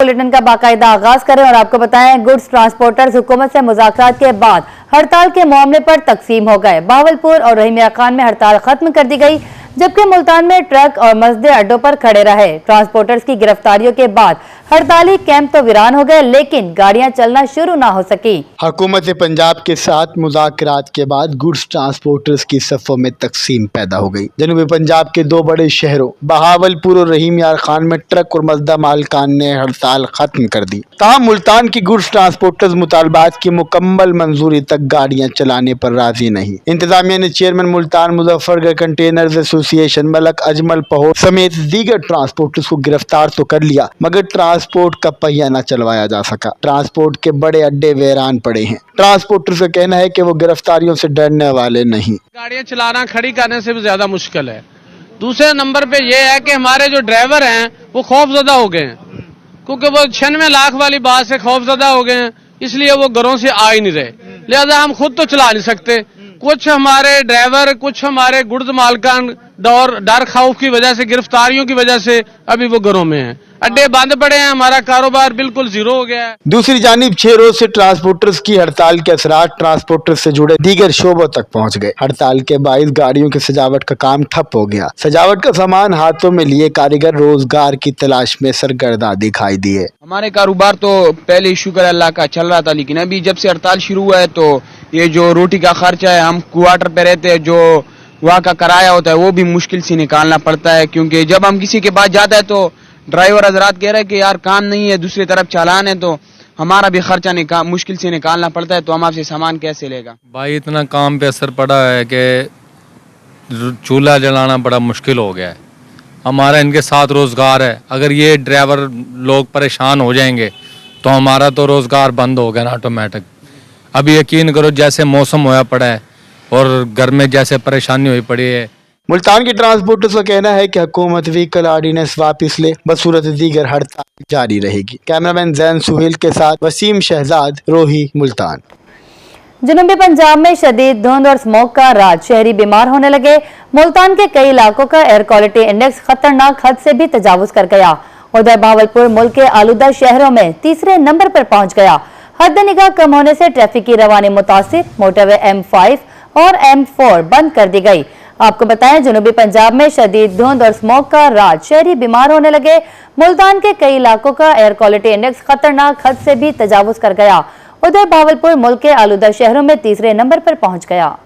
Bulletin का बाकायदा आगाज करें और आपको बताएं, गुड्स ट्रांसपोर्टर्स हुकूमत से मुज़ाकरात के बाद हड़ताल के मामले पर तकसीम हो गए। बहावलपुर और रहीम यार खान में हड़ताल खत्म कर दी गई, जबकि मुल्तान में ट्रक और मस्जिद अड्डों पर खड़े रहे। ट्रांसपोर्टर्स की गिरफ्तारियों के बाद हड़ताली कैंप तो वीरान हो गए, लेकिन गाड़ियां चलना शुरू ना हो सकी। हुकूमत पंजाब के साथ मुज़ाकरात के बाद गुड्स ट्रांसपोर्टर्स की सफ़ों में तकसीम पैदा हो गई। जनूबी पंजाब के दो बड़े शहरों बहावलपुर और रहीम यार खान में ट्रक और मस्जिद मालिकान ने हड़ताल खत्म कर दी। ताहम मुल्तान की गुड्स ट्रांसपोर्टर्स मुतालबात की मुकम्मल मंजूरी तक गाड़ियां चलाने पर राजी नहीं। इंतजामिया ने chairman Multan Muzaffargarh containers association Malik Ajmal Pahor समेत दीगर ट्रांसपोर्टर्स को गिरफ्तार तो कर लिया, मगर ट्रांसपोर्ट का पहिया न चलवाया जा सका। ट्रांसपोर्ट के बड़े अड्डे वीरान पड़े हैं। ट्रांसपोर्टर्स का कहना है कि वो गिरफ्तारियों से डरने वाले नहीं। गाड़ियां चलाना खड़ी करने से भी ज्यादा मुश्किल है। दूसरे नंबर पे ये है कि हमारे जो ड्राइवर हैं वो खौफजदा हो गए हैं, क्योंकि वो 96 लाख वाली बात से खौफजदा हो गए हैं, इसलिए वो घरों से आ ही नहीं रहे। लिहाजा हम खुद तो चला नहीं सकते। कुछ हमारे ड्राइवर, कुछ हमारे गुड्स मालकान डर खौफ की वजह से, गिरफ्तारियों की वजह से अभी वो घरों में हैं। अड्डे बंद पड़े हैं, हमारा कारोबार बिल्कुल जीरो हो गया है। दूसरी जानिब 6 रोज से ट्रांसपोर्टर्स की हड़ताल के असरात ट्रांसपोर्टर्स से जुड़े दीगर शोबों तक पहुंच गए। हड़ताल के बाइस गाड़ियों की सजावट का काम ठप हो गया। सजावट का सामान हाथों में लिए कारीगर रोजगार की तलाश में सरगर्दा दिखाई दिए। हमारे कारोबार तो पहले शुक्र अल्लाह का चल रहा था, लेकिन अभी जब से हड़ताल शुरू हुआ है तो ये जो रोटी का खर्चा है, हम क्वार्टर पे रहते हैं, जो वहाँ का किराया होता है वो भी मुश्किल से निकालना पड़ता है, क्योंकि जब हम किसी के पास जाता है तो ड्राइवर हजरात कह रहे हैं कि यार काम नहीं है, दूसरी तरफ चालान है, तो हमारा भी खर्चा मुश्किल से निकालना पड़ता है, तो हम आपसे सामान कैसे लेगा। भाई इतना काम पे असर पड़ा है कि चूल्हा जलाना बड़ा मुश्किल हो गया है। हमारा इनके साथ रोज़गार है, अगर ये ड्राइवर लोग परेशान हो जाएंगे तो हमारा तो रोज़गार बंद हो गया ना ऑटोमेटिक। अभी यकीन करो जैसे मौसम होया पड़ा है और घर में जैसे परेशानी हुई पड़ी है। मुल्तान की ट्रांसपोर्टर्स का कहना है कि हुकूमत व्हीकल ऑर्डिनेंस वापस ले, बसूरत दीगर हड़ताल जारी रहेगी। कैमरामैन जैन सुहेल के साथ वसीम शहजाद, रोही, मुल्तान। जनूबी पंजाब में शदीद धुंध और स्मोक का राज, शहरी बीमार होने लगे। मुल्तान के कई इलाकों का एयर क्वालिटी इंडेक्स खतरनाक हद से भी तजावुज कर गया। उधर बहावलपुर मुल्क के आलूदा शहरों में तीसरे नंबर पर पहुंच गया। हद निगाह कम होने से ट्रैफिक की रवानी मुतासिर, मोटरवे M5 और M4 बंद कर दी गई। आपको बताएं, जनूबी पंजाब में शदीद धुंध और स्मोक का राज, शहरी बीमार होने लगे। मुल्तान के कई इलाकों का एयर क्वालिटी इंडेक्स खतरनाक हद से भी तजावुज कर गया। उधर बहावलपुर मुल्क के आलूदा शहरों में तीसरे नंबर पर पहुंच गया।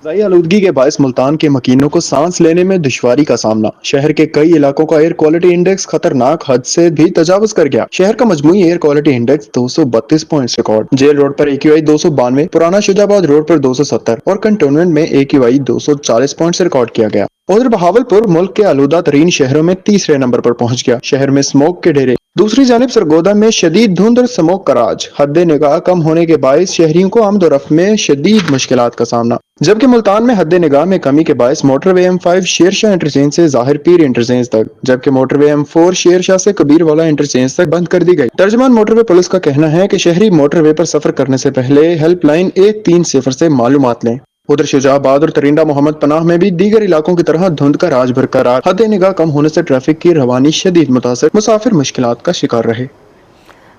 ज़ाई आलूदगी के बायस मुल्तान के मकीनों को सांस लेने में दुश्वारी का सामना। शहर के कई इलाकों का एयर क्वालिटी इंडेक्स खतरनाक हद से भी तजावुज कर गया। शहर का मजमूई air quality index 232 points record. Jail road पर AQI 292, पुराना शुजाबाद रोड पर 270 और कंटोनमेंट में AQI 240 पॉइंट्स रिकॉर्ड किया गया। उधर बहावलपुर मुल्क के आलूदा तरीन शहरों में तीसरे नंबर पर पहुंच गया। शहर में स्मोक के डेरे। दूसरी जानिब सरगोदा में शदीद धुंध और स्मोक का राज, हद निगाह कम होने के बायस शहरियों को आमदोरफ्त में शदीद मुश्किलात का सामना। जबकि मुल्तान में हद निगाह में कमी के बायस मोटरवे M5 शेरशाह इंटरचेंज से जाहिर पीर इंटरचेंज तक, जबकि मोटरवे M4 शेरशाह से कबीर वाला इंटरचेंज तक बंद कर दी गई। तर्जमान मोटरवे पुलिस का कहना है कि शहरी मोटरवे पर सफर करने से पहले हेल्पलाइन 130 से मालूमात लें। उधर शुजाबाद और तरिंदा मोहम्मद पनाह में भी दीगर इलाकों की तरह धुंध का राज बरकरार। हद निगाह कम होने से ट्रैफिक की रवानी शदीद मुतासिर, मुसाफिर मुश्किलात का शिकार रहे।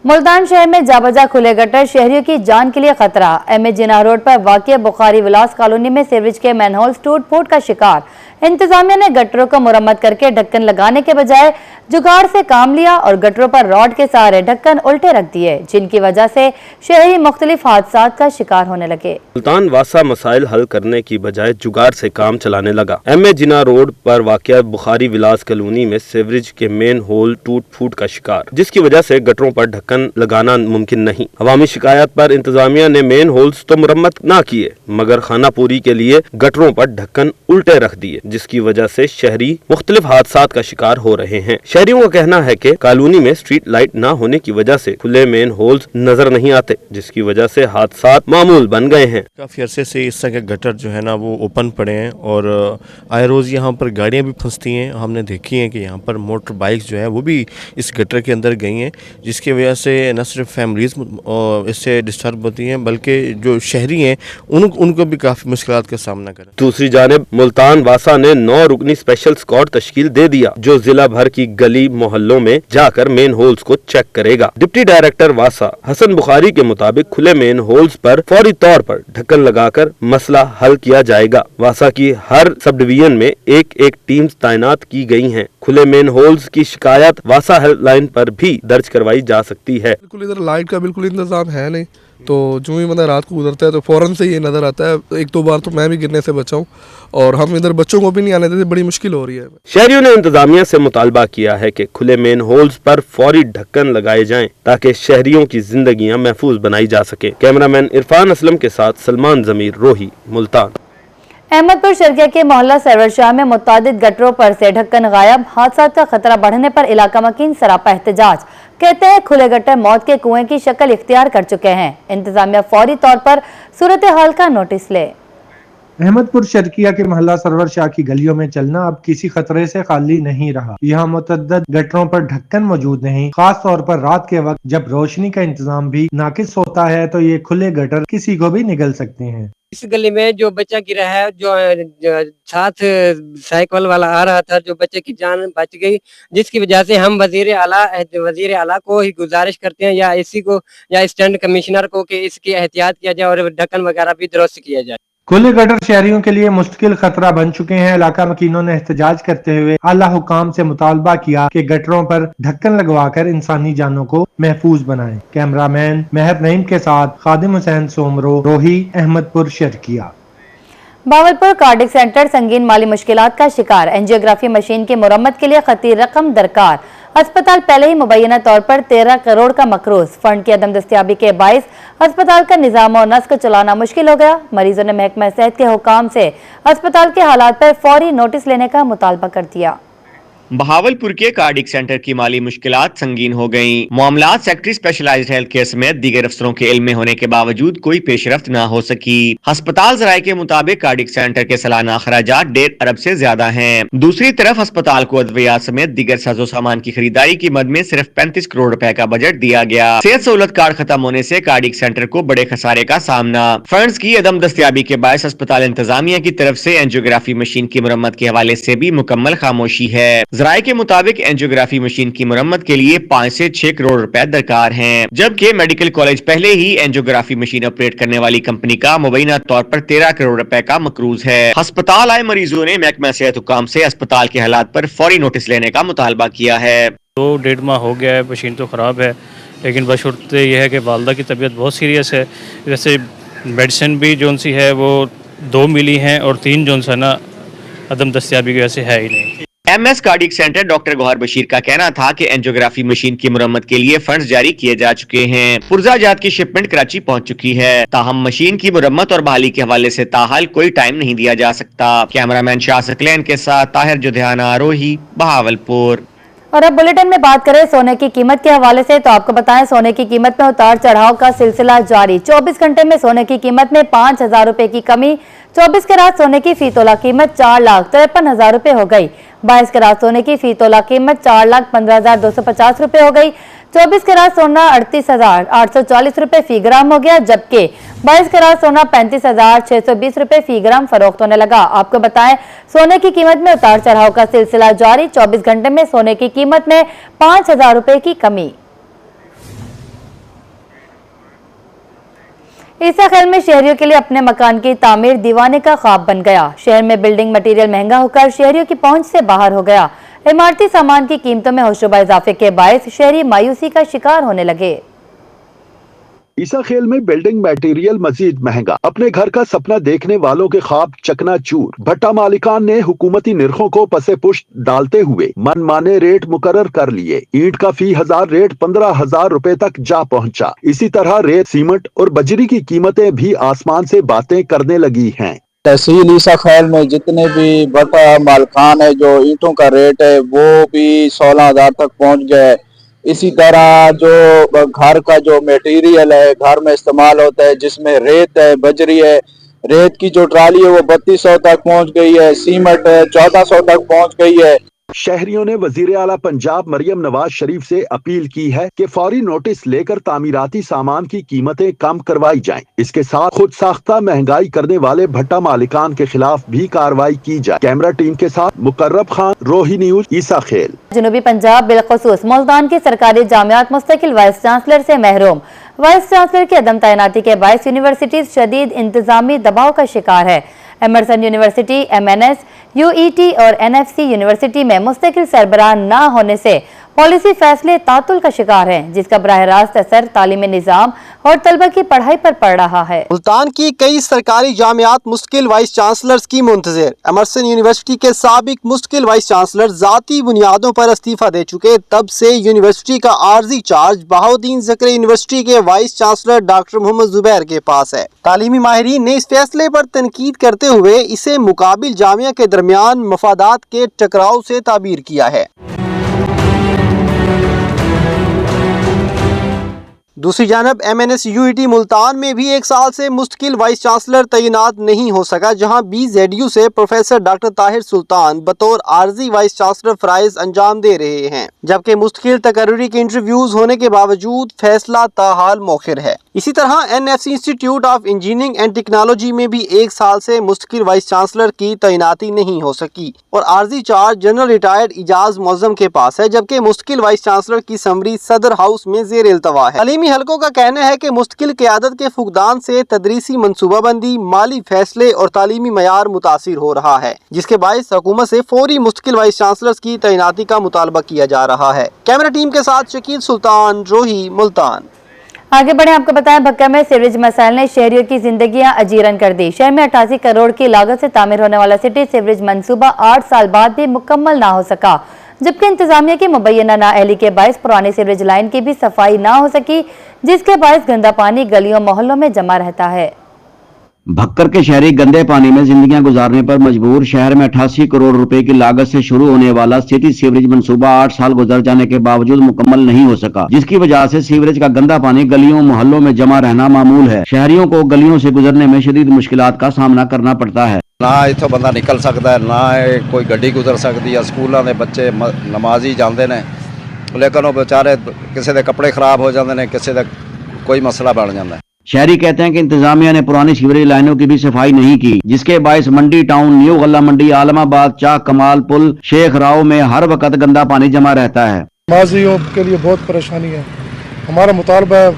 मुल्तान शहर में जाबजा खुले गटर, शहरियों की जान के लिए खतरा। MA जिना रोड पर वाक़िया बुखारी विलास कॉलोनी में सीवरेज के मैनहोल्स टूट फूट का शिकार। इंतजामिया ने गटरों को मुरम्मत करके ढक्कन लगाने के बजाय जुगाड़ से काम लिया और गटरों पर रॉड के सहारे ढक्कन उल्टे रख दिए, जिनकी वजह से शहरी मुख्तलिफ हादसात का शिकार होने लगे। मुल्तान वासा मसाइल हल करने की बजाय जुगाड़ से काम चलाने लगा। MA जिना रोड पर वाक़िया बुखारी विलास कॉलोनी में सीवरेज के मेन होल टूट फूट का शिकार, जिसकी वजह से गटरों पर ढक्कन लगाना मुमकिन नहीं। अवामी शिकायत पर इंतजामिया ने मेन होल्स तो मुरम्मत ना किए, मगर खाना पूरी के लिए गटरों पर ढक्कन उल्टे रख दिए, जिसकी वजह से शहरी मुख्तलिफ हादसात का शिकार हो रहे हैं। शहरियों का कहना है कि कॉलोनी में स्ट्रीट लाइट न होने की वजह से खुले मेन होल्स नजर नहीं आते, जिसकी वजह से हादसात मामूल बन गए हैं। काफ़ी अरसे से इस तरह के गटर जो है ना वो ओपन पड़े हैं और आए रोज़ यहाँ पर गाड़ियाँ भी फंसती हैं। हमने देखी है कि यहाँ पर मोटर बाइक्स जो है वो भी इस गटर के अंदर गई हैं, जिसकी वजह से न सिर्फ फैमिलीज इससे डिस्टर्ब होती हैं, बल्कि जो शहरी हैं उनको भी काफ़ी मुश्किलात का सामना करें। दूसरी जानिब मुल्तान वासा ने 9 रुकनी स्पेशल स्क्वाड तश्कील दे दिया, जो जिला भर की गली मोहल्लों में जाकर मेन होल्स को चेक करेगा। डिप्टी डायरेक्टर वासा हसन बुखारी के मुताबिक खुले मेन होल्स पर फौरी तौर पर ढक्कन लगाकर मसला हल किया जाएगा। वासा की हर सब डिवीजन में एक एक टीम्स तैनात की गई हैं। खुले मेन होल्स की शिकायत वासा हेल्पलाइन पर भी दर्ज करवाई जा सकती है। बिल्कुल इधर लाइट का बिल्कुल इंतजाम है नहीं, तो जो ही मतलब रात को गुजरता है तो फौरन से ये नज़र आता है। एक दो बार तो मैं भी गिरने से बचा हूँ और हम इधर बच्चों को भी नहीं आने देते, बड़ी मुश्किल हो रही है। शहरियों ने इंतजामिया से मुतालबा किया है कि खुले मेन होल्स पर फौरी ढक्कन लगाए जाएं ताकि शहरियों की जिंदगियां महफूज बनाई जा सके। कैमरामैन इरफान असलम के साथ सलमान जमीर, रोही, मुल्तान। अहमदपुर शर्किया के मोहल्ला सरवर शाह में मुतादिद गटरों पर से ढक्कन गायब, हादसा का खतरा बढ़ने पर इलाका मकीन सरापा एहतजाज। कहते हैं खुले गटर मौत के कुएं की शक्ल इख्तियार कर चुके हैं। इंतजामिया फौरी तौर पर सूरत हाल का नोटिस ले। अहमदपुर शर्किया के मोहल्ला सरवर शाह की गलियों में चलना अब किसी खतरे से खाली नहीं रहा। यहाँ मुतअद्दिद गटरों पर ढक्कन मौजूद नहीं। खास तौर पर रात के वक्त जब रोशनी का इंतजाम भी नाकिस होता है तो ये खुले गटर किसी को भी निगल सकते हैं। इस गली में जो बच्चा गिरा है, जो साथ साइकिल वाला आ रहा था, जो बच्चे की जान बच गई, जिसकी वजह से हम वजीर आला को ही गुजारिश करते हैं या इसी को या स्टैंड कमिश्नर को कि इसकी एहतियात किया जाए और ढक्कन वगैरह भी दुरुस्त किया जाए। खुले गटर शहरियों के लिए मुश्किल खतरा बन चुके हैं। इलाका मकीनों ने एहतजाज करते हुए आला हुकाम से मुतालबा किया कि गटरों पर ढक्कन लगवाकर इंसानी जानों को महफूज बनाएं। कैमरामैन मेहर नईम के साथ खादिम हुसैन सोमरो, रोही, अहमदपुर शर्किया। बावलपुर कार्डिक सेंटर संगीन माली मुश्किलात का शिकार। एंजियोग्राफी मशीन की मुरम्मत के लिए खतीर रकम दरकार। अस्पताल पहले ही मुबैना तौर पर 13 करोड़ का मकरूज। फंड की अदम दस्तियाबी के बाइस अस्पताल का निज़ाम और नस्क चलाना मुश्किल हो गया। मरीजों ने महकमा सेहत के हुकाम से अस्पताल के हालात पर फौरी नोटिस लेने का मुतालबा कर दिया। बहावलपुर के कार्डिक सेंटर की माली मुश्किलात संगीन हो गईं। मामलात सेक्रेटरी स्पेशलाइज्ड हेल्थ केयर समेत दीगर अफसरों के इल्म में होने के बावजूद कोई पेशरफ्त न हो सकी। अस्पताल ज़राए के मुताबिक कार्डिक सेंटर के सालाना अखराजात 1.5 अरब से ज्यादा हैं। दूसरी तरफ अस्पताल को अद्वियात समेत दीगर साजो सामान की खरीदारी की मद में सिर्फ 35 करोड़ रुपए का बजट दिया गया। सेहत सहूलत कार्ड खत्म होने से कार्डिक सेंटर को बड़े खसारे का सामना। फंड्स की अदम दस्तियाबी के बायस अस्पताल इंतजामिया की तरफ से एंजियोग्राफी मशीन की मुरम्मत के हवाले से भी मुकम्मल खामोशी है। ज़राए के मुताबिक एंजियोग्राफी मशीन की मुरम्मत के लिए 5 से 6 करोड़ रुपए दरकार हैं, जबकि मेडिकल कॉलेज पहले ही एंजियोग्राफी मशीन ऑपरेट करने वाली कंपनी का मुबैना तौर पर 13 करोड़ रुपए का मकरूज है। अस्पताल आए मरीजों ने महकमा सेहत हुकाम से अस्पताल के हालात पर फौरी नोटिस लेने का मुतालबा किया है। 2-1.5 माह हो गया है, मशीन तो ख़राब है, लेकिन बशर्ते यह है कि वालदा की तबीयत बहुत सीरियस है। वैसे मेडिसिन भी जो सी है वो 2 मिली हैं और 3 जो सा ना अदम दस्तियाबी की वजह से है ही नहीं। MS cardiac centre doctor Gohar Bashir का कहना था कि एंजियोग्राफी मशीन की मुरम्मत के लिए फंड्स जारी किए जा चुके हैं। पुर्जा जात की शिपमेंट कराची पहुंच चुकी है। ताहम मशीन की मुरम्मत और बहाली के हवाले से ताहाल कोई टाइम नहीं दिया जा सकता। कैमरामैन शाह सकलैन के साथ ताहिर जुधियाना, रोही, बहावलपुर। और अब बुलेटिन में बात करें सोने की कीमत के हवाले से, तो आपको बताएं सोने की कीमत में उतार चढ़ाव का सिलसिला जारी। 24 घंटे में सोने की कीमत में 5,000 रुपए की कमी। 24 कैरात सोने की फी तोला कीमत 4,53,000 रुपए हो गई। 22 कैरात सोने की फी तोला कीमत 4,15,250 रुपए हो गई। 24 कैरात सोना 38,840 रुपए फी ग्राम हो गया, जबकि 22 कैरात सोना 35,620 रुपए फी ग्राम फरोख्त होने लगा। आपको बताएं सोने की कीमत में उतार चढ़ाव का सिलसिला जारी। 24 घंटे में सोने की कीमत में 5,000 रुपए की कमी। ईसा खेल में शहरियों के लिए अपने मकान की तामीर दीवाने का ख्वाब बन गया। शहर में बिल्डिंग मटेरियल महंगा होकर शहरियों की पहुंच से बाहर हो गया। इमारती सामान की कीमतों में होशरुबा इजाफे के बायस शहरी मायूसी का शिकार होने लगे। ईसा खेल में बिल्डिंग मटेरियल मजीद महंगा, अपने घर का सपना देखने वालों के ख्वाब चकनाचूर। भट्टा मालिकान ने हुकूमती निर्खों को पसे पुष्ट डालते हुए मनमाने रेट मुकर्रर कर लिए। ईंट का फी 1000 रेट 15,000 रुपए तक जा पहुंचा। इसी तरह रेत, सीमेंट और बजरी की कीमतें भी आसमान से बातें करने लगी हैं। तहसील ईसा खैल में जितने भी भट्टा मालिकान है, जो ईंटों का रेट है वो भी 16,000 तक पहुँच गए। इसी तरह जो घर का जो मटेरियल है घर में इस्तेमाल होता है, जिसमें रेत है, बजरी है, रेत की जो ट्राली है वो 3200 तक पहुंच गई है। सीमेंट है 1400 तक पहुंच गई है। शहरियों ने वजीर आला पंजाब मरियम नवाज शरीफ से अपील की है कि फौरी नोटिस लेकर तामीराती सामान की कीमतें कम करवाई जाएं। इसके साथ खुद साख्ता महंगाई करने वाले भट्टा मालिकान के खिलाफ भी कार्रवाई की जाए। कैमरा टीम के साथ मुकर्रब खान, रोही न्यूज, ईसा खेल। जनूबी पंजाब बिलखुसूस मुल्तान की सरकारी जामियात मुस्तकिल वाइस चांसलर से महरूम। वाइस चांसलर की अदम तैनाती के बायस यूनिवर्सिटीज शदीद इंतजामी दबाव का शिकार है। एमरसन यूनिवर्सिटी, MNS, UET और NFC यूनिवर्सिटी में मुस्तकिल सरबराह न होने से पॉलिसी फैसले तातुल का शिकार हैं, जिसका बराह रास्त असर तालीमी निज़ाम और तलबा की पढ़ाई पर पड़ रहा है। मुल्तान की कई सरकारी जामियात मुस्तकिल वाइस चांसलर्स की मुंतज़िर। एमरसन यूनिवर्सिटी के साबिक मुस्तकिल वाइस चांसलर ज़ाती बुनियादों पर इस्तीफा दे चुके, तब से यूनिवर्सिटी का आर्जी चार्ज बहाउद्दीन ज़करिया यूनिवर्सिटी के vice chancellor doctor Mohammad Zubair के पास है। तालीमी माहिरीन ने इस फैसले पर तनकीद करते हुए इसे मुकाबिल जामिया के दरमियान मफादात के टकराव से ताबीर किया है। दूसरी जानब MNS UET मुल्तान में भी एक साल से मुस्तकिल वाइस चांसलर तैनात नहीं हो सका, जहां BZU से प्रोफेसर डॉक्टर ताहिर सुल्तान बतौर आर्जी वाइस चांसलर फराइज अंजाम दे रहे हैं, जबकि मुस्तकिल तकर्री के इंटरव्यूज होने के बावजूद फैसला ताहाल मौखिर है। इसी तरह NFC institute of engineering and technology में भी एक साल से मुस्तकिल वाइस चांसलर की तैनाती नहीं हो सकी और आर्जी charge general retired Ijaz Muazzam के पास है, जबकि मुस्तकिल वाइस चांसलर की समरी सदर हाउस में जेर इल्तवा है। तालीमी हलकों का कहना है कि मुस्तकिल क़यादत के फुकदान से तदरीसी मनसूबाबंदी, माली फैसले और तालीमी मयार मुतासिर हो रहा है, जिसके बायस हुकूमत से फौरी मुस्तकिल वाइस चांसलर्स की तैनाती का मुतालबा किया जा रहा है। कैमरा टीम के साथ शकील सुल्तान, रोही, मुल्तान। आगे बढ़े, आपको बताएं भक्का में सीवरेज मसाइल ने शहरियों की जिंदगियां अजीरन कर दी। शहर में 88 करोड़ की लागत से तामीर होने वाला सिटी सीवरेज मंसूबा 8 साल बाद भी मुकम्मल ना हो सका, जबकि इंतजामिया की मुबैना नाअहली के बायस पुरानी सीवरेज लाइन की भी सफाई ना हो सकी, जिसके बायस गंदा पानी गलियों मोहल्लों में जमा रहता है। भक्कर के शहरी गंदे पानी में जिंदगियां गुजारने पर मजबूर। शहर में 88 करोड़ रुपए की लागत से शुरू होने वाला सिटी सीवरेज मंसूबा 8 साल गुजर जाने के बावजूद मुकम्मल नहीं हो सका, जिसकी वजह से सीवरेज का गंदा पानी गलियों मोहल्लों में जमा रहना मामूल है। शहरियों को गलियों से गुजरने में शदीद मुश्किलात का सामना करना पड़ता है। ना इत्थों बंदा निकल सकता है, ना कोई गड्डी गुजर सकती है। स्कूलों के बच्चे नमाजी जाते हैं, लेकिन वो बेचारे किसी के कपड़े खराब हो जाते हैं, किसी का कोई मसला बन जाता है। शहरी कहते हैं कि इंतजामिया ने पुरानी सीवरेज लाइनों की भी सफाई नहीं की, जिसके बायस मंडी टाउन, न्यू गल्ला मंडी, आलमाबाद, चाक कमाल पुल, शेख राव में हर वक्त गंदा पानी जमा रहता है। नमाजियों के लिए बहुत परेशानी है। हमारा मुतालबा है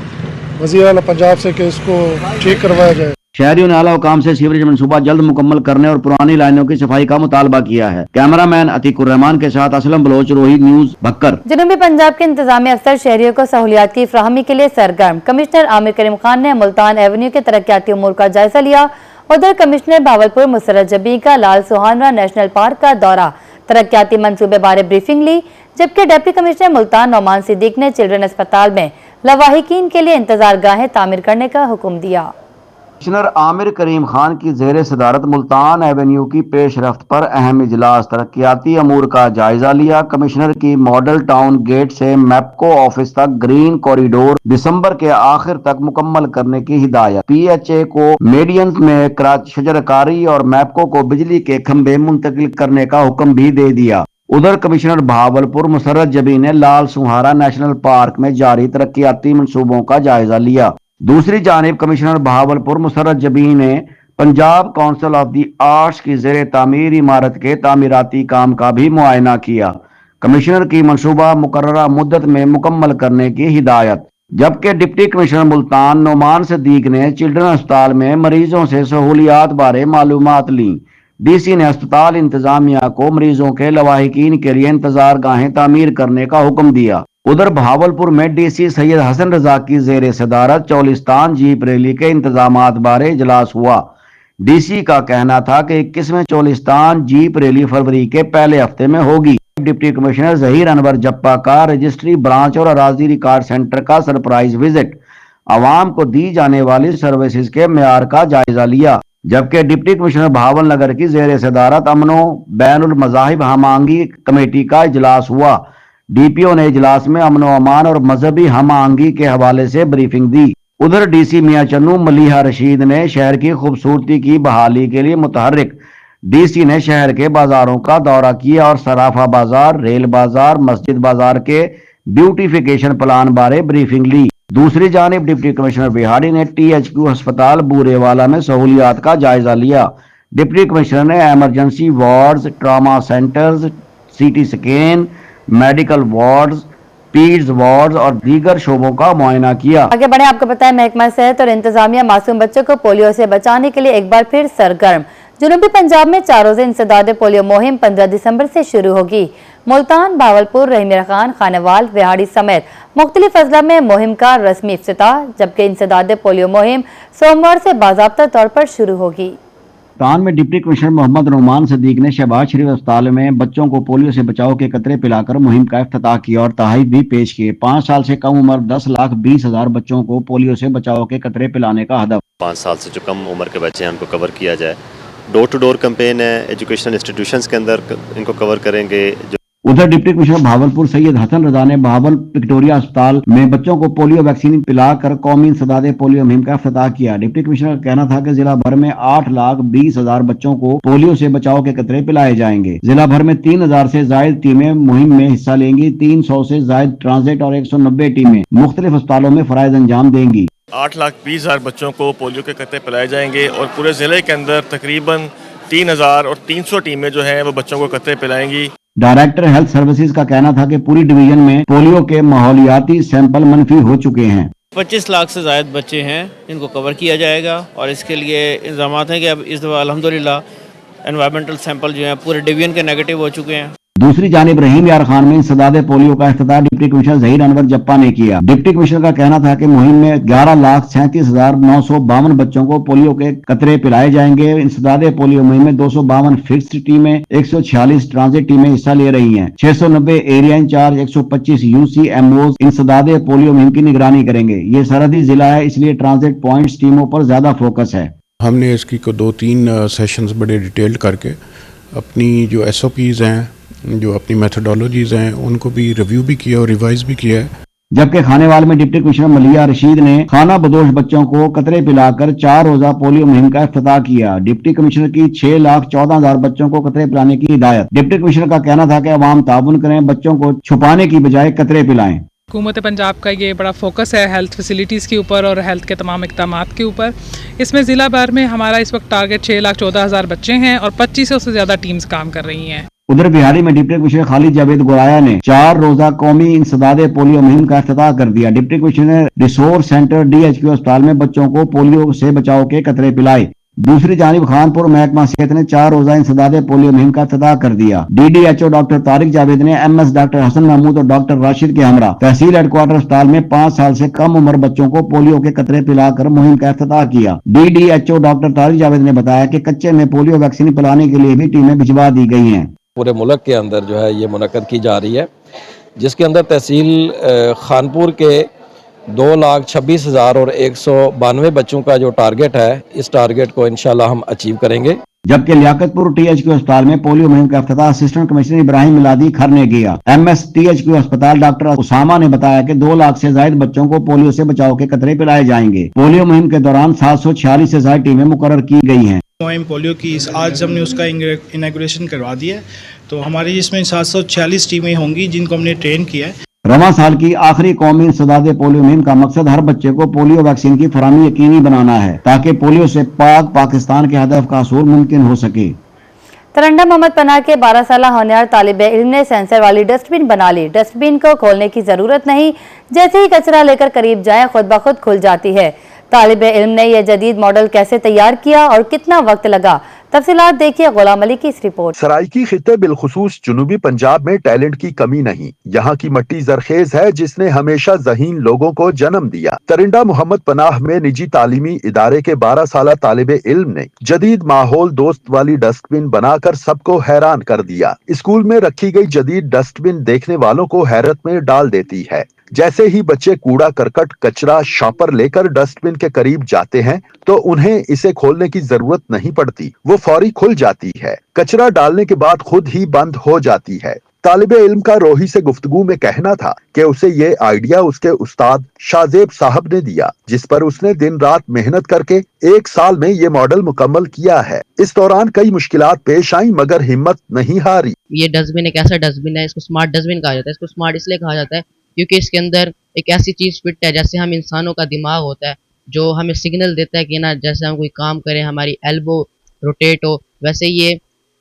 वज़ीर आला पंजाब से कि इसको ठीक करवाया जाए। शहरियों ने आला हुकाम से सीवरेज मंसूबा जल्द मुकम्मल करने और पुरानी लाइनों की सफाई का मुतालबा किया है। कैमरामैन अतीकुर रहमान के साथ असलम बलोच, रोही न्यूज, भक्कर। जनूबी पंजाब के इंतजामी अफसर शहरियों को सहूलियात की फ्राहमी के लिए सरगर्म। कमिश्नर आमिर करीम खान ने मुल्तान एवेन्यू के तरक्याती उमूर का जायजा लिया। उधर कमिश्नर भावलपुर मुसर्रत जबी का लाल सुहाना नेशनल पार्क का दौरा, तरक्याती मंसूबे बारे ब्रीफिंग ली, जबकि डिप्टी कमिश्नर मुल्तान नौमान सिद्दीक ने चिल्ड्रन अस्पताल में लवाहिकीन के लिए इंतजार गाहें तामीर करने का हुक्म दिया। कमिश्नर आमिर करीम खान की ज़ेर सदारत मुल्तान एवेन्यू की पेशरफ्त पर अहम इजलास, तरक्याती अमूर का जायजा लिया। कमिश्नर की मॉडल टाउन गेट से मैपको ऑफिस तक ग्रीन कॉरिडोर दिसंबर के आखिर तक मुकम्मल करने की हिदायत। PHA को मेडियंस में शजरकारी और मैपको को बिजली के खंभे मुंतकिल करने का हुक्म भी दे दिया। उधर कमिश्नर भावलपुर मुसर्रत जबी ने लाल सुहारा नेशनल पार्क में जारी तरक्याती मंसूबों का जायजा लिया। दूसरी जानिब कमिश्नर भावलपुर मुसर्रत जबी ने Punjab council of the arts की ज़ेर तामीर इमारत के तामीराती काम का भी मुआयना किया। कमिश्नर की मंसूबा मुकर्ररा मुद्दत में मुकम्मल करने की हिदायत, जबकि डिप्टी कमिश्नर मुल्तान नौमान सिद्दीक ने चिल्ड्रन अस्पताल में मरीजों से सहूलियात बारे मालूमात ली। DC ने अस्पताल इंतजामिया को मरीजों के लवाहिकीन के लिए इंतजार गाहें तामीर करने का हुक्म दिया। उधर भावलपुर में DC सैयद हसन रजा की ज़ेर सदारत चौलिस्तान जीप रैली के इंतजामात बारे इजलास हुआ। DC का कहना था कि 21वें चौलिस्तान जीप रैली फरवरी के पहले हफ्ते में होगी। डिप्टी कमिश्नर जहीर अनवर जप्पा का रजिस्ट्री ब्रांच और अराजी रिकॉर्ड सेंटर का सरप्राइज विजिट, आवाम को दी जाने वाली सर्विसेज के मेयार का जायजा लिया, जबकि डिप्टी कमिश्नर भावल नगर की ज़ेर सदारत अमनो बैनुल मज़ाहिब हमांगी कमेटी का इजलास हुआ। DPO ने इजलास में अमनो अमान और मजहबी हम आहंगी के हवाले से ब्रीफिंग दी। उधर DC मियां चन्नू मलिहा रशीद ने शहर की खूबसूरती की बहाली के लिए मुतहर्रिक डीसी ने शहर के बाजारों का दौरा किया और सराफा बाजार, रेल बाजार, मस्जिद बाजार के ब्यूटिफिकेशन प्लान बारे ब्रीफिंग ली। दूसरी जानिब डिप्टी कमिश्नर बिहाड़ी ने THQ अस्पताल बूरेवाला में सहूलियात का जायजा लिया। डिप्टी कमिश्नर ने emergency wards, trauma centres, CT scan, medical wards, peds wards और दीगर शोबों का मुआयना किया। आगे बढ़े, आपको पता है महकमा सेहत और इंतजामिया मासूम बच्चों को पोलियो से बचाने के लिए एक बार फिर सरगर्म। जनूबी पंजाब में 4 रोज़ा इंसदाद पोलियो मुहिम 15 दिसंबर से शुरू होगी। मुल्तान, भावलपुर, रहीम खान, खानेवाल, विहाड़ी समेत मुख्तलिफ अजला में मुहिम का रस्मी इफ्तिताह, जबकि इंसदाद पोलियो मुहिम सोमवार से बाज़ाब्ता तौर पर शुरू होगी। मुल्तान में डिप्टी कमिश्नर मोहम्मद नुमान सदीक ने शहबाज शरीफ अस्पताल में बच्चों को पोलियो से बचाव के कतरे पिलाकर मुहिम का इफ्तिताह किया और तहफ़ भी पेश किए। 5 साल से कम उम्र 10,20,000 बच्चों को पोलियो से बचाव के कतरे पिलाने का हदफ। 5 साल से जो कम उम्र के बच्चे हैं उनको कवर किया जाए। डोर टू डोर कैंपेन है, एजुकेशनल इंस्टीट्यूशंस के अंदर इनको कवर करेंगे। उधर डिप्टी कमिश्नर भावलपुर सैयद हसन रजा ने भावल विक्टोरिया अस्पताल में बच्चों को पोलियो वैक्सीन पिलाकर कौमी इंसदाद पोलियो मुहिम का इफ्तिताह किया। डिप्टी कमिश्नर का कहना था कि जिला भर में 8,20,000 बच्चों को पोलियो से बचाव के कतरे पिलाए जाएंगे। जिला भर में 3,000 से जायद टीमें मुहिम में हिस्सा लेंगी। 300 से जायद ट्रांजिट और 190 टीमें मुख्तलिफ अस्पतालों में फराइज अंजाम देंगी। 8,20,000 बच्चों को पोलियो के कतरे पिलाए जाएंगे और पूरे जिले के अंदर तकरीबन 3,300 टीमें जो हैं वो बच्चों को कतरे पिलाएंगी। डायरेक्टर हेल्थ सर्विसेज का कहना था कि पूरी डिवीजन में पोलियो के माहौलियाती सैंपल मनफी हो चुके हैं। 25 लाख से ज़ायद बच्चे हैं जिनको कवर किया जाएगा और इसके लिए इंतजाम हैं कि अब इस दफ़ा अल्हम्दुलिल्लाह एनवायरमेंटल सैंपल जो हैं पूरे डिवीजन के नेगेटिव हो चुके हैं। दूसरी जानिब रहीम यार खान में इंसदाद पोलियो का इफ्तिताह डिप्टी कमिश्नर जहीर अनवर जप्पा ने किया। डिप्टी कमिश्नर का कहना था कि मुहिम में 11,37,952 बच्चों को पोलियो के कतरे पिलाए जाएंगे। इंसदाद पोलियो मुहिम में 252 फिक्स्ड टीमें, 146 ट्रांजिट टीमें हिस्सा ले रही हैं। 690 एरिया इंचार्ज, 125 UCMOs इंसदाद पोलियो मुहिम की निगरानी करेंगे। ये सरहदी जिला है, इसलिए ट्रांजिट पॉइंट्स टीमों पर ज्यादा फोकस है। हमने इसकी को 2-3 सेशंस बड़े डिटेल्ड करके अपनी जो SOPs हैं, जो अपनी मेथोडोलॉजीज हैं, उनको भी रिव्यू भी किया और रिवाइज भी किया है। जबकि खानेवाल में डिप्टी कमिश्नर मलिया रशीद ने खाना बदोश बच्चों को कतरे पिलाकर 4 रोजा पोलियो मुहिम का इफ्तिताह किया। डिप्टी कमिश्नर की 6,14,000 बच्चों को कतरे पिलाने की हिदायत। डिप्टी कमिश्नर का कहना था कि अवाम ताउन करें, बच्चों को छुपाने की बजाय कतरे पिलाएं। हुकूमत पंजाब का ये बड़ा फोकस है हेल्थ फैसिलिटीज़ के ऊपर और हेल्थ के तमाम इक़दामात के ऊपर। इसमें ज़िला भर में हमारा इस वक्त टारगेट 6,14,000 बच्चे हैं और 2500 से ज़्यादा टीम्स काम कर रही हैं। उधर बिहारी में डिप्टी कमिश्नर खालिद जावेद गोराया ने 4 रोजा कौमी इंसदाद पोलियो मुहिम का इफ्तिताह कर दिया। डिप्टी कमिश्नर ने रिसोर्स सेंटर DHQ अस्पताल में बच्चों को पोलियो से बचाव के कतरे पिलाए। दूसरी जानिब खानपुर महकमा सेहत ने 4 रोजा इंसदाद पोलियो मुहिम का इफ्तिताह कर दिया। DDHO डॉक्टर तारिक जावेद ने MS डॉक्टर हसन महमूद और डॉक्टर राशिद के हमरा तहसील हेडक्वार्टर अस्पताल में 5 साल से कम उम्र बच्चों को पोलियो के कतरे पिलाकर मुहिम का इफ्तिताह किया। DDHO डॉक्टर तारिक जावेद ने बताया कि कच्चे में पोलियो वैक्सीन पिलाने के लिए भी टीमें भिजवा दी गई हैं। पूरे मुल्क के अंदर जो है ये मुनक्कद की जा रही है, जिसके अंदर तहसील खानपुर के 2,26,000 और 192 बच्चों का जो टारगेट है, इस टारगेट को इंशाल्लाह हम अचीव करेंगे। जबकि लियाकतपुर THQ अस्पताल में पोलियो मुहिम का इफ्तिताह असिस्टेंट कमिश्नर इब्राहिम मिलादी खर ने किया। MS THQ अस्पताल डॉक्टर उसामा ने बताया कि 2 लाख से ज्यादा बच्चों को पोलियो से बचाव के कतरे पिलाए जाएंगे। पोलियो मुहिम के दौरान 746 से ज्यादा टीमें मुकर्रर की गई हैं। मुहिम पोलियो की आज हमने उसका इनॉग्रेशन करवा दिया है, तो हमारी इसमें 746 टीमें होंगी जिनको हमने ट्रेन किया है। रवां साल की आखिरी कौमी इंसदाद पोलियो मुहिम का मकसद हर बच्चे को पोलियो वैक्सीन की फराहमी यकीनी बनाना है, ताकि पोलियो से पाकिस्तान के हदफ का हसूल मुमकिन हो सके। तरंडा मोहम्मद पनाह के 12 साल होनहार तालिब इल्म ने सेंसर वाली डस्टबिन बना ली। डस्टबिन को खोलने की जरूरत नहीं, जैसे ही कचरा लेकर करीब जाए खुद ब खुद खुल जाती है। तालिब इल्म ने यह जदीद मॉडल कैसे तैयार किया और कितना वक्त लगा, तफसीलात देखिए गुलाम अली की इस रिपोर्ट। सराइकी खित्ते बिलखुसूस जुनूबी पंजाब में टैलेंट की कमी नहीं, यहाँ की मट्टी जरखेज है जिसने हमेशा ज़हीन लोगों को जन्म दिया। तरिंडा मोहम्मद पनाह में निजी तालीमी इदारे के 12 साल तालिब इल्म ने जदीद माहौल दोस्त वाली डस्टबिन बनाकर सबको हैरान कर दिया। स्कूल में रखी गई जदीद डस्टबिन देखने वालों को हैरत में डाल देती है। जैसे ही बच्चे कूड़ा करकट कचरा शॉपर लेकर डस्टबिन के करीब जाते हैं तो उन्हें इसे खोलने की जरूरत नहीं पड़ती, वो फौरी खुल जाती है। कचरा डालने के बाद खुद ही बंद हो जाती है। तालिब इल्म का रोही से गुफ्तगू में कहना था कि उसे ये आइडिया उसके उस्ताद शाहजेब साहब ने दिया, जिस पर उसने दिन रात मेहनत करके 1 साल में ये मॉडल मुकम्मल किया है। इस दौरान कई मुश्किलात पेश आई मगर हिम्मत नहीं हारी। ये डस्टबिन एक ऐसा डस्टबिन है, इसको स्मार्ट डस्टबिन कहा जाता है। इसको स्मार्ट इसलिए कहा जाता है क्योंकि इसके अंदर एक ऐसी चीज फिट है, जैसे हम इंसानों का दिमाग होता है जो हमें सिग्नल देता है कि ना जैसे हम कोई काम करें हमारी एल्बो रोटेट हो,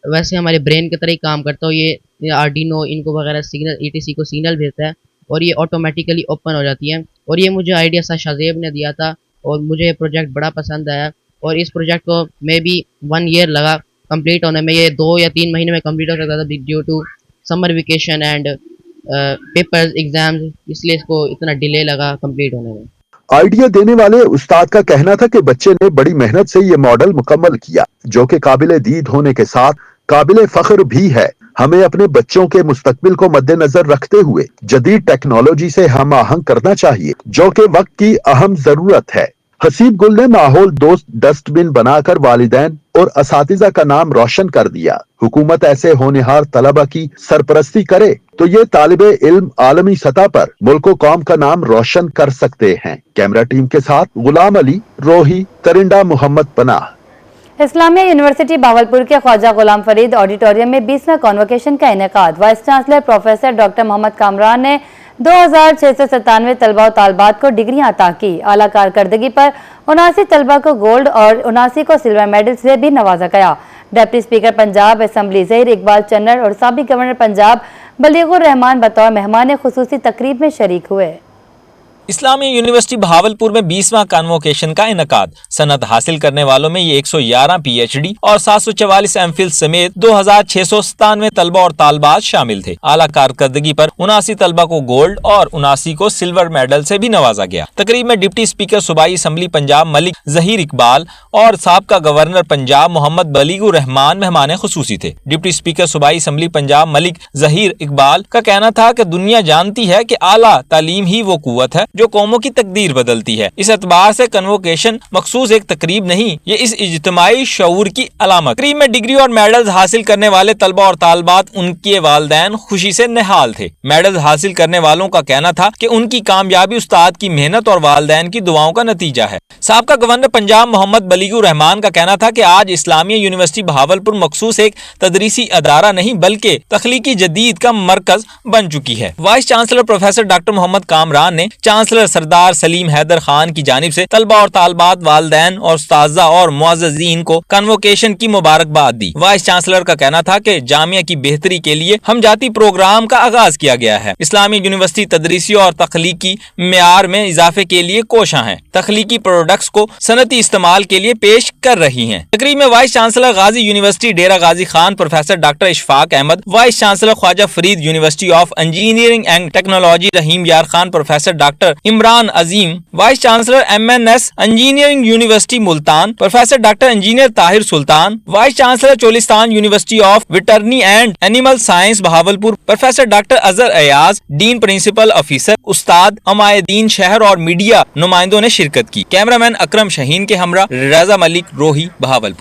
वैसे हमारे ब्रेन की तरह ही काम करता हो। ये आर्डिनो इनको वगैरह सिग्नल ETC को सिग्नल भेजता है और ये ऑटोमेटिकली ओपन हो जाती है। और ये मुझे आइडिया शाहजेब ने दिया था और मुझे ये प्रोजेक्ट बड़ा पसंद आया और इस प्रोजेक्ट को मे बी 1 ईयर लगा कंप्लीट होने में। ये 2 या 3 महीने में कंप्लीट हो सकता था due to summer vacation and papers exams, इसलिए इसको इतना डिले लगा कंप्लीट होने में। आइडिया देने वाले उस्ताद का कहना था कि बच्चे ने बड़ी मेहनत से ये मॉडल मुकम्मल किया, जो कि काबिले दीद होने के साथ काबिले फख्र भी है। हमें अपने बच्चों के मुस्तकबिल को मद्देनजर रखते हुए जदीद टेक्नोलॉजी से हम आहंग करना चाहिए, जो कि वक्त की अहम जरूरत है। हसीब गुल ने माहौल दोस्त डस्टबिन बनाकर वालिदैन और असातिज़ा का नाम रोशन कर दिया। हुकूमत ऐसे होनहार तलबा की सरपरस्ती करे तो ये तालिबे इल्म आलमी सतह पर मुल्क व कौम का नाम रोशन कर सकते हैं। कैमरा टीम के साथ गुलाम अली, रोही, तरिंडा मोहम्मद पनाह। इस्लामिया यूनिवर्सिटी भावलपुर के ख्वाजा गुलाम फरीद ऑडिटोरियम में 20वें कॉन्वोकेशन का इनेकाद। Vice chancellor professor doctor Muhammad Kamran ने 2697 तलबा और तालबात को डिग्रियां अता की। आला कारकर्दगी पर 79 तलबा को गोल्ड और 79 को सिल्वर मेडल से भी नवाजा गया। Deputy speaker Punjab assembly Zaheer Iqbal Channar और साबिक गवर्नर पंजाब बलीगुर रहमान बतौर मेहमान खुसूसी तकरीब में शरीक हुए। इस्लामिया यूनिवर्सिटी भावलपुर में 20वां कॉन्वोकेशन का इनेकाद। सनद हासिल करने वालों में ये 111 PhD और 744 MPhil समेत 2697 तलबा और तालबात शामिल थे। आला कारकर्दगी पर 79 तलबा को गोल्ड और 79 को सिल्वर मेडल से भी नवाजा गया। तकरीब में डिप्टी स्पीकर सूबाई असम्बली पंजाब मलिक ज़हीर इकबाल और साबका गवर्नर पंजाब मोहम्मद बलीगुर रहमान मेहमान खुसूसी थे। डिप्टी स्पीकर सूबाई असम्बली पंजाब मलिक ज़हीर इकबाल का कहना था कि दुनिया जानती है कि आला तालीम ही वो कुव्वत है जो कौमों की तकदीर बदलती है। इस एतबार से कन्वोकेशन मखसूस एक तकरीब नहीं, ये इस इज्तिमाई शऊर की अलामत। तकरीब में डिग्री और मेडल्स हासिल करने वाले तलबा और तालबात उनके वालिदैन खुशी से निहाल थे। मेडल्स हासिल करने वालों का कहना था कि उनकी कामयाबी उस्ताद की मेहनत और वालिदैन की दुआओं का नतीजा है। साबका गवर्नर पंजाब मोहम्मद बलीगुर रहमान का कहना था कि आज इस्लामिया यूनिवर्सिटी भावलपुर मखसूस एक तदरीसी अदारा नहीं बल्कि तख्लीकी जदीद का मरकज बन चुकी है। Vice chancellor professor doctor Muhammad Kamran ने चांसलर सरदार सलीम हैदर खान की जानिब से तलबा और तालबात, वालिदैन और उस्ताज़ा और मुअज़्ज़िज़ीन को कन्वोकेशन की मुबारकबाद दी। वाइस चांसलर का कहना था कि जामिया की बेहतरी के लिए हम जाती प्रोग्राम का आगाज किया गया है। इस्लामी यूनिवर्सिटी तदरीसी और तख्लीकी मेयार में इजाफे के लिए कोशां है, तख्लीकी प्रोडक्ट्स को सनती इस्तेमाल के लिए पेश कर रही हैं। तकरीब में vice chancellor Ghazi university Dera Ghazi Khan professor doctor Ishfaq Ahmad, vice chancellor Khwaja Farid university of engineering and technology Rahim Yar Khan professor doctor Imran Azeem, vice chancellor MNS engineering university Multan professor doctor engineer Tahir Sultan, vice chancellor Cholistan university of veterinary and animal science Bahawalpur professor doctor Azhar Ayaz, dean principal officer, उस्ताद, अमायदीन शहर और media नुमाइंदों ने शिरकत की। Cameraman अकरम शहीन के हमरा रजा मलिक, रोही, बहावलपुर।